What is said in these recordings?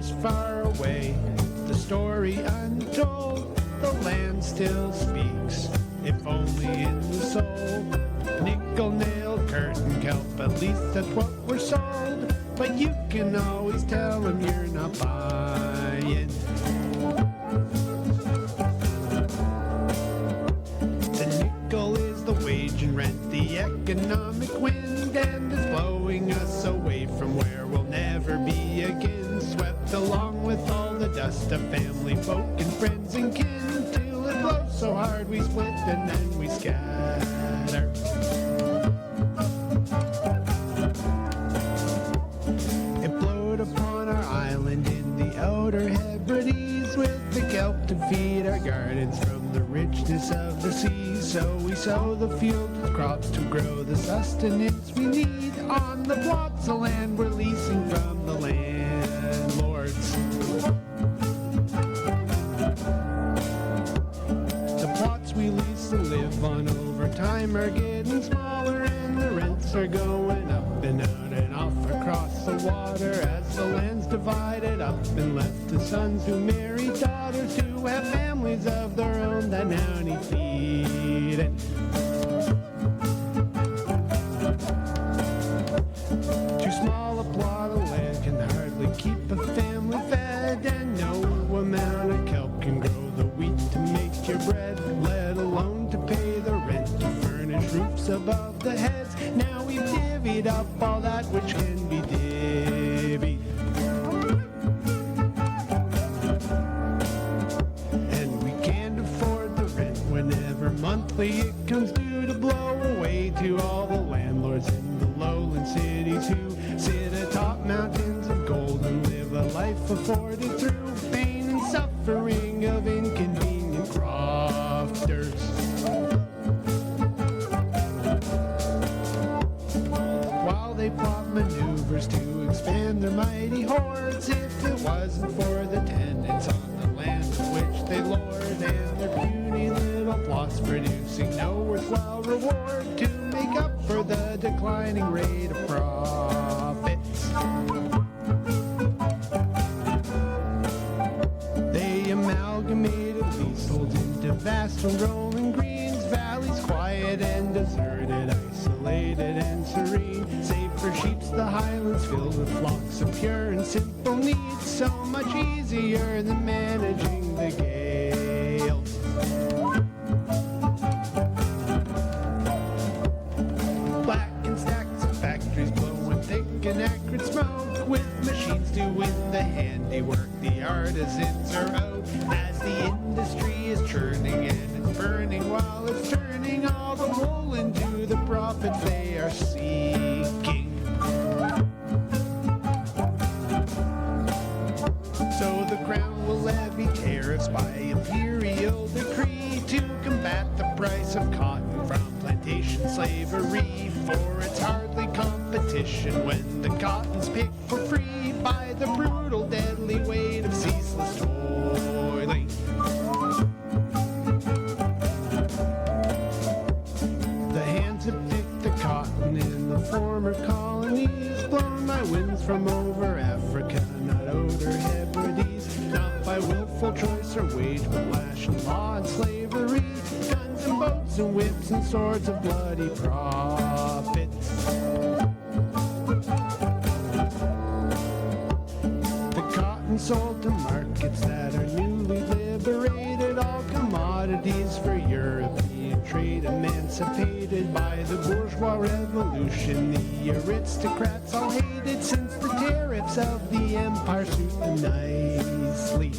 shores far away, the story untold, the land still speaks, if only in the soul. Nickel, nail, curtain, kelp, at least that's what we're sold. But you can always tell them you're not buying. The nickel is the wage and rent, the economic wind, and it's blowing us away from where we'll never be again. Swept along with all the dust of family, folk, and friends and kin, till it blows so hard we split and then we scatter. It blowed upon our island in the outer Hebrides, with the kelp to feed our gardens from the richness of the sea. So we sow the fields with crops to grow the sustenance we need on the plots of land we're leasing from the landlords. The plots we lease and live on over time are getting smaller, and the rents are going up and out and off across the water as the land's divided up and left to sons who marry daughters who have families of their own that now need feeding. Too small a plot of land can hardly keep a family fed, and no amount of kelp can grow the wheat to make your bread, let alone to pay the rent, to furnish roofs above the heads. Now we've divvied up all that which can be divvied, and we can't afford the rent whenever monthly it comes due, to blow away to all the landlords in the lowland cities who sit atop mountains of gold and live a life afforded through pain and suffering of inconvenient crofters. While they plot maneuvers to expand their mighty hordes, if it wasn't for the tenants on the land of which they lord, and their puny little plots producing no worthwhile reward to make up for the declining rate of profits. They amalgamated leaseholds into vast and rolling greens, valleys quiet and deserted, isolated and serene, save for sheep's the highlands filled with flocks of pure and simple needs, so much easier than managing the gales. Blackened stacks of factories blowing thick and acrid smoke, with machines doing the handiwork, the artisans are out, as the industry is churning and it's burning while it's turning all the wool into the profit they are seeking. So the crown will levy tariffs by imperial decree to combat the price of cotton from plantation slavery, for it's hardly competition when the cotton's picked for free by the brutal deadly weight of ceaseless toiling. The hands that picked the cotton in the former colonies, blown by winds from over Africa, not outer Hebrides, not by willful choice or wage, but lash and law and slavery, guns and boats and whips and swords of bloody profits. The cotton sold to markets that are newly liberated, all commodities for European trade, emancipated by the bourgeois revolution. The aristocrats all hated, since the tariffs of the empire suit them nicely.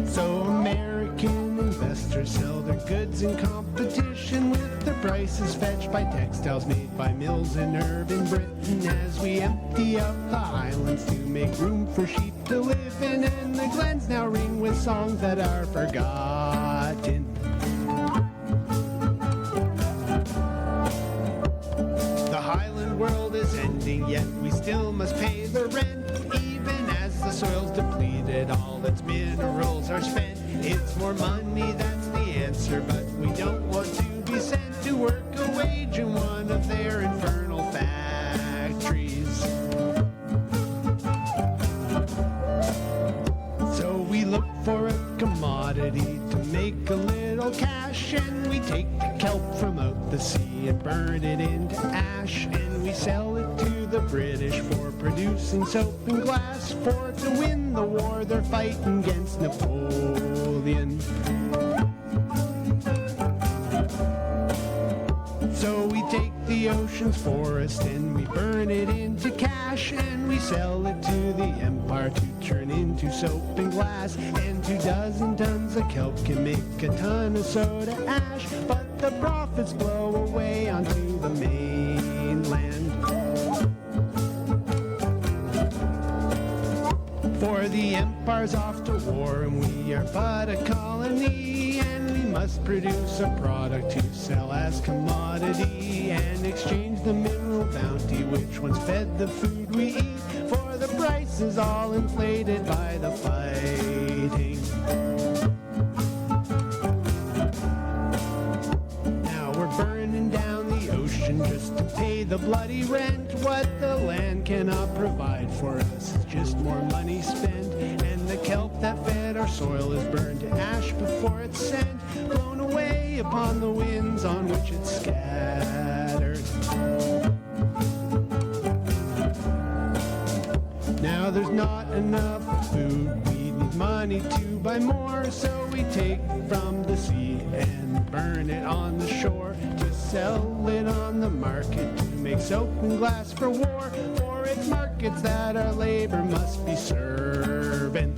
So American investors sell their goods in competition with the prices fetched by textiles made by mills in urban Britain, as we empty out the islands to make room for sheep to live in, and the glens now ring with songs that are forgotten. The highland world is ending, yet we still must pay the rent, even as the soil's depleted, all its minerals are spent. It's more money, that's the answer, but we don't want to be sent to work a wage in one of their infernal factories. take the kelp from out the sea and burn it into ash, and we sell it to the British for producing soap and glass. For to win the war they're fighting against Napoleon. So we take the ocean's forest and we burn it into cash, and we sell it to the empire to turn into soap and glass. And 2 tons of kelp can make a ton of soda ash, but the profits blow away onto the mainland. For the empire's off to war and we are but a colony, and we must produce a product to sell as commodity, and exchange the mineral bounty which once fed the food we eat, for the price is all inflated by the fighting. Now we're burning down the ocean just to pay the bloody rent. What the land cannot provide for us is just more money spent, and the kelp that fed our soil is burned to ash before it's sent, blown away upon the winds on which it's scattered. Now there's not enough food, we need money to buy more, so we take from the sea and burn it on the shore, to sell it on the market to make soap and glass for war, for it's markets that our labor must be serving.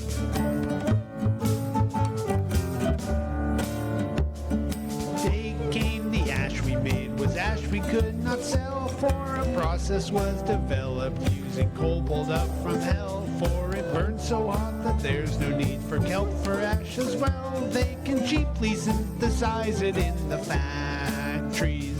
Day came, the ash we made was ash we could not sell, for a process was developed using coal pulled up from hell, for it burned so hot that there's no need for kelp for ash as well. They can cheaply synthesize it in the factories.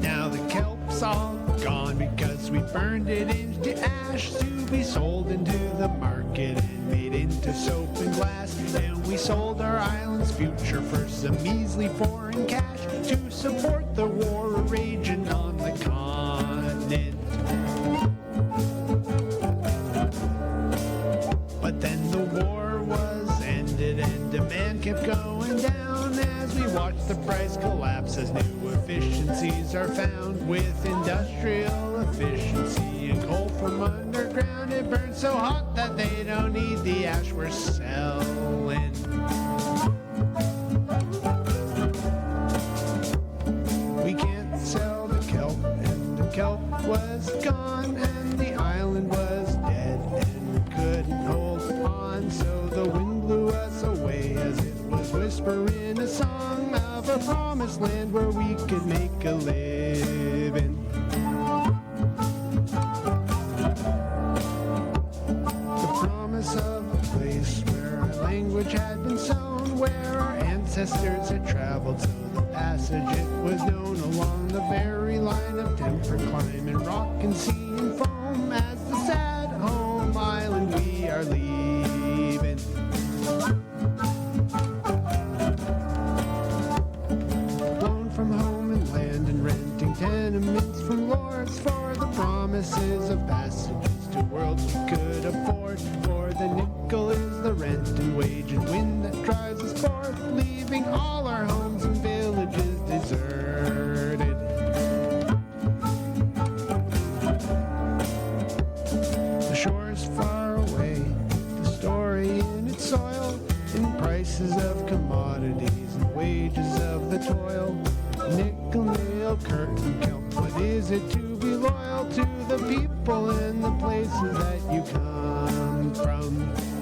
Now the kelp's all gone because we burned it into ash, to be sold into the market and made into soap and glass. And we sold our island's future for some measly foreign cash, to support the war raging on the continent. But then the war was ended and demand kept going down, as we watched the price collapse as new efficiencies are found. With industrial efficiency and coal from underground, it burns so hot that they don't need the ash we're selling. We can't sell the kelp, and the kelp was gone, and the island was dead, and we couldn't hold on. So the wind blew us away as it was whispering a song of a promised land where we could make a living. The promise of a place where our language had been sown, where our ancestors had traveled, so the passage it was known along the very line of temperate climate, rock and sea and foam. As the sad home island we are leaving. Blown from home and land and renting tenements from lords, for the promises of passages to worlds we could afford. For the nickel is the rent and wage and wind that drives us forth, leaving all our homes and villages deserted. The shores far away, the story in its soil, in prices of commodities and wages of the toil. Nickel, nail, curtain, kelp, what is it to be loyal to the people and the places that you come from?